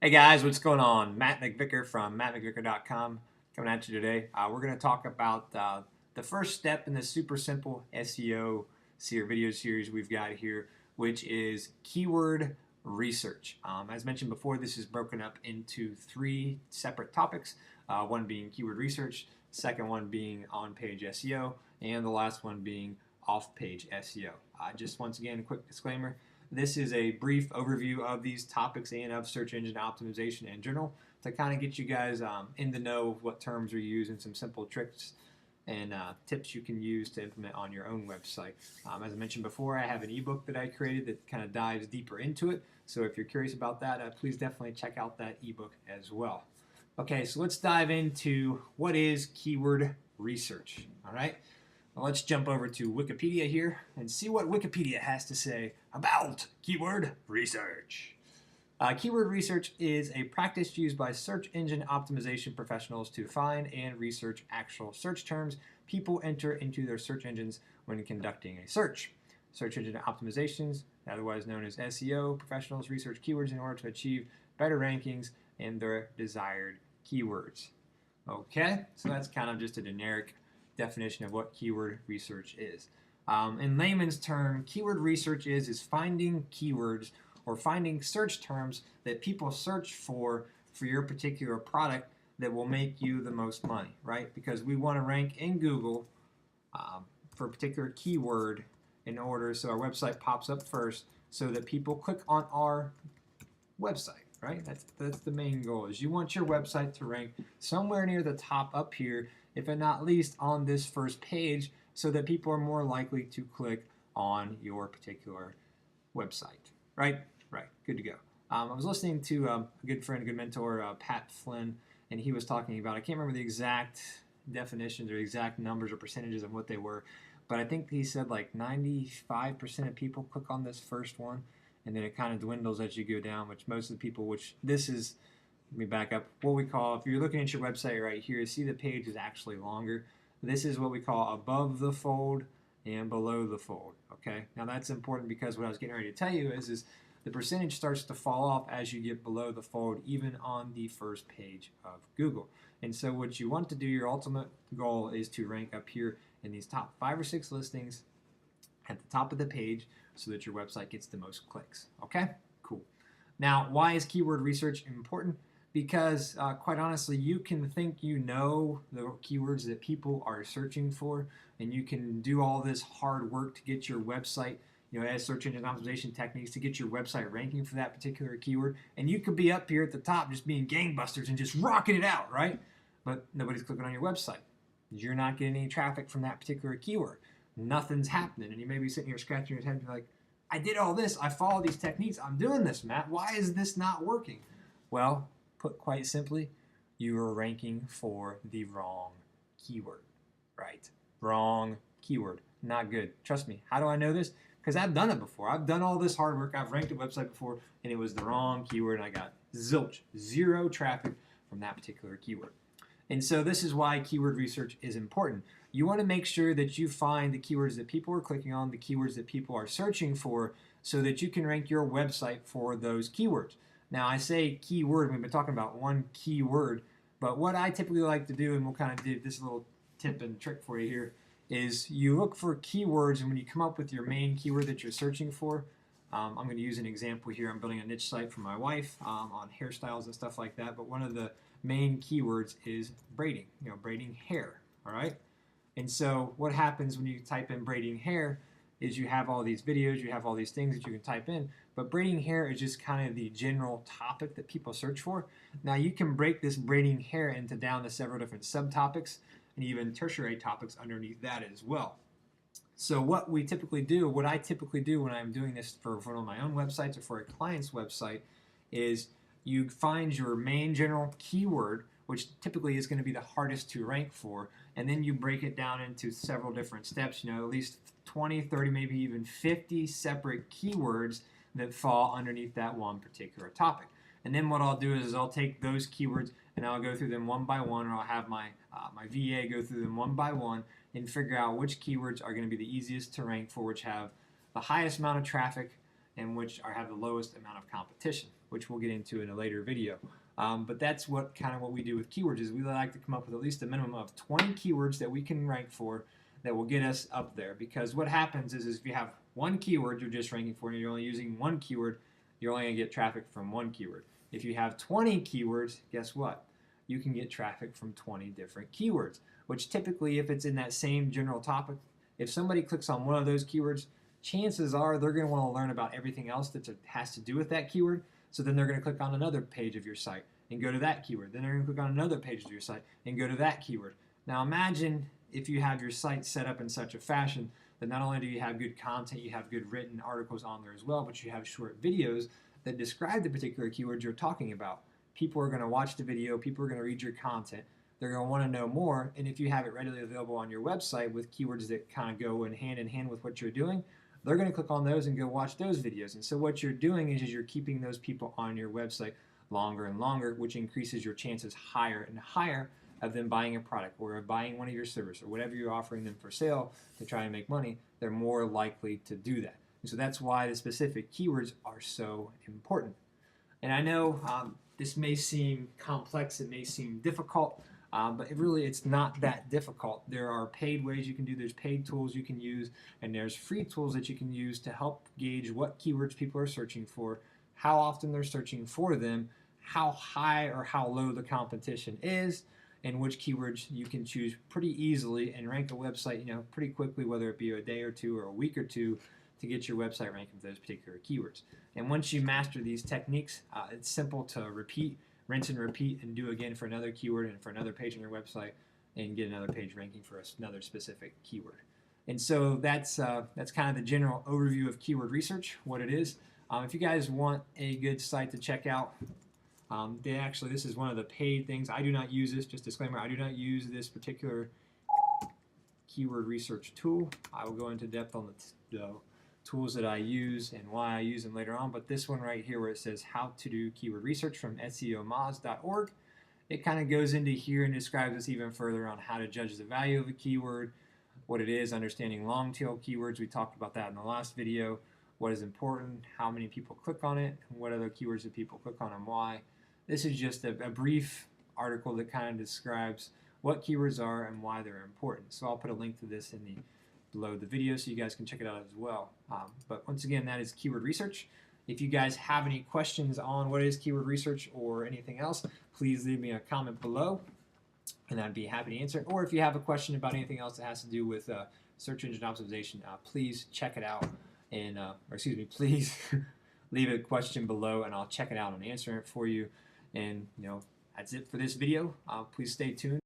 Hey guys, what's going on? Matt McVicker from mattmcvicker.com coming at you today. We're going to talk about the first step in the super simple SEO video series we've got here, which is keyword research. As mentioned before, this is broken up into three separate topics, one being keyword research, second one being on-page SEO, and the last one being off-page SEO. Just once again, a quick disclaimer. This is a brief overview of these topics and of search engine optimization in general to kind of get you guys in the know of what terms are used and some simple tricks and tips you can use to implement on your own website. As I mentioned before, I have an ebook that I created that kind of dives deeper into it. So if you're curious about that, please definitely check out that ebook as well. Okay, so let's dive into what is keyword research. All right. Let's jump over to Wikipedia here and see what Wikipedia has to say about keyword research. Keyword research is a practice used by search engine optimization professionals to find and research actual search terms people enter into their search engines when conducting a search. Search engine optimizations, otherwise known as SEO, professionals research keywords in order to achieve better rankings in their desired keywords. Okay, so that's kind of just a generic definition of what keyword research is. In layman's term, keyword research is finding keywords or finding search terms that people search for your particular product that will make you the most money, right? Because we want to rank in Google for a particular keyword in order so our website pops up first so that people click on our website, right? That's the main goal, is you want your website to rank somewhere near the top up here, if not least on this first page, so that people are more likely to click on your particular website, right? Right, good to go. I was listening to a good friend, a good mentor, Pat Flynn, and he was talking about, I can't remember the exact definitions or exact numbers or percentages of what they were, but I think he said like 95% of people click on this first one, and then it kind of dwindles as you go down, which most of the people, which this is, let me back up, what we call, if you're looking at your website right here, see the page is actually longer. This is what we call above the fold and below the fold, okay? Now that's important because what I was getting ready to tell you is the percentage starts to fall off as you get below the fold, even on the first page of Google. And so what you want to do, your ultimate goal is to rank up here in these top 5 or 6 listings at the top of the page so that your website gets the most clicks, okay? Cool. Now, why is keyword research important? Because quite honestly, you can think you know the keywords that people are searching for, and you can do all this hard work to get your website, as search engine optimization techniques to get your website ranking for that particular keyword, and you could be up here at the top just being gangbusters and just rocking it out, right? But nobody's clicking on your website. You're not getting any traffic from that particular keyword. Nothing's happening, and you may be sitting here scratching your head and be like, I did all this, I followed these techniques, I'm doing this, Matt, why is this not working? Well, put quite simply, you are ranking for the wrong keyword, right? Wrong keyword, not good. Trust me, how do I know this? Because I've done it before. I've done all this hard work, I've ranked a website before, and it was the wrong keyword, and I got zilch, zero traffic from that particular keyword. And so this is why keyword research is important. You want to make sure that you find the keywords that people are clicking on, the keywords that people are searching for, so that you can rank your website for those keywords. Now, I say keyword, we've been talking about one keyword, but what I typically like to do, and we'll kind of do this little tip and trick for you here, is you look for keywords, and when you come up with your main keyword that you're searching for, I'm going to use an example here. I'm building a niche site for my wife on hairstyles and stuff like that, but one of the main keywords is braiding, braiding hair, all right? And so what happens when you type in braiding hair is you have all these videos, you have all these things that you can type in, but braiding hair is just kind of the general topic that people search for. Now you can break this braiding hair into down to several different subtopics and even tertiary topics underneath that as well. So what I typically do when I'm doing this for one of my own websites or for a client's website is you find your main general keyword, which typically is going to be the hardest to rank for, and then you break it down into several different steps, at least 20, 30, maybe even 50 separate keywords that fall underneath that one particular topic. And then what I'll do is I'll take those keywords and I'll go through them one by one, or I'll have my VA go through them one by one and figure out which keywords are going to be the easiest to rank for, which have the highest amount of traffic and which have the lowest amount of competition. which we'll get into in a later video. But that's what we do with keywords, is we like to come up with at least a minimum of 20 keywords that we can rank for that will get us up there. Because what happens is if you have one keyword you're just ranking for and you're only using one keyword, you're only going to get traffic from one keyword. If you have 20 keywords, guess what? You can get traffic from 20 different keywords, which typically, if it's in that same general topic, if somebody clicks on one of those keywords, chances are they're going to want to learn about everything else that has to do with that keyword. So then they're going to click on another page of your site and go to that keyword. Then they're going to click on another page of your site and go to that keyword. Now imagine if you have your site set up in such a fashion that not only do you have good content, you have good written articles on there as well, but you have short videos that describe the particular keywords you're talking about. People are going to watch the video, people are going to read your content, they're going to want to know more, and if you have it readily available on your website with keywords that kind of go in hand with what you're doing, they're going to click on those and go watch those videos. And so what you're doing is you're keeping those people on your website longer and longer, which increases your chances higher and higher of them buying a product or buying one of your services or whatever you're offering them for sale to try and make money. They're more likely to do that. And so that's why the specific keywords are so important. And I know this may seem complex, it may seem difficult, but it's not that difficult. There are paid ways you can do, there's paid tools you can use, and there's free tools that you can use to help gauge what keywords people are searching for, how often they're searching for them, how high or how low the competition is, and which keywords you can choose pretty easily and rank a website pretty quickly, whether it be a day or two or a week or two, to get your website ranking for those particular keywords. And once you master these techniques, it's simple to repeat, rinse and repeat, and do again for another keyword and for another page on your website, and get another page ranking for another specific keyword. And so that's kind of the general overview of keyword research, what it is. If you guys want a good site to check out, this is one of the paid things. I do not use this, just disclaimer, I do not use this particular keyword research tool. I will go into depth on the tools that I use and why I use them later on, but this one right here where it says how to do keyword research from SEOmoz.org, it kind of goes into here and describes us even further on how to judge the value of a keyword, what it is, understanding long tail keywords. We talked about that in the last video. What is important, how many people click on it, and what other keywords do people click on and why. This is just a brief article that kind of describes what keywords are and why they're important. So I'll put a link to this below the video so you guys can check it out as well. But once again, that is keyword research. If you guys have any questions on what is keyword research or anything else, please leave me a comment below and I'd be happy to answer it. Or if you have a question about anything else that has to do with search engine optimization, please check it out and please leave a question below and I'll check it out and answer it for you. And that's it for this video. Please stay tuned.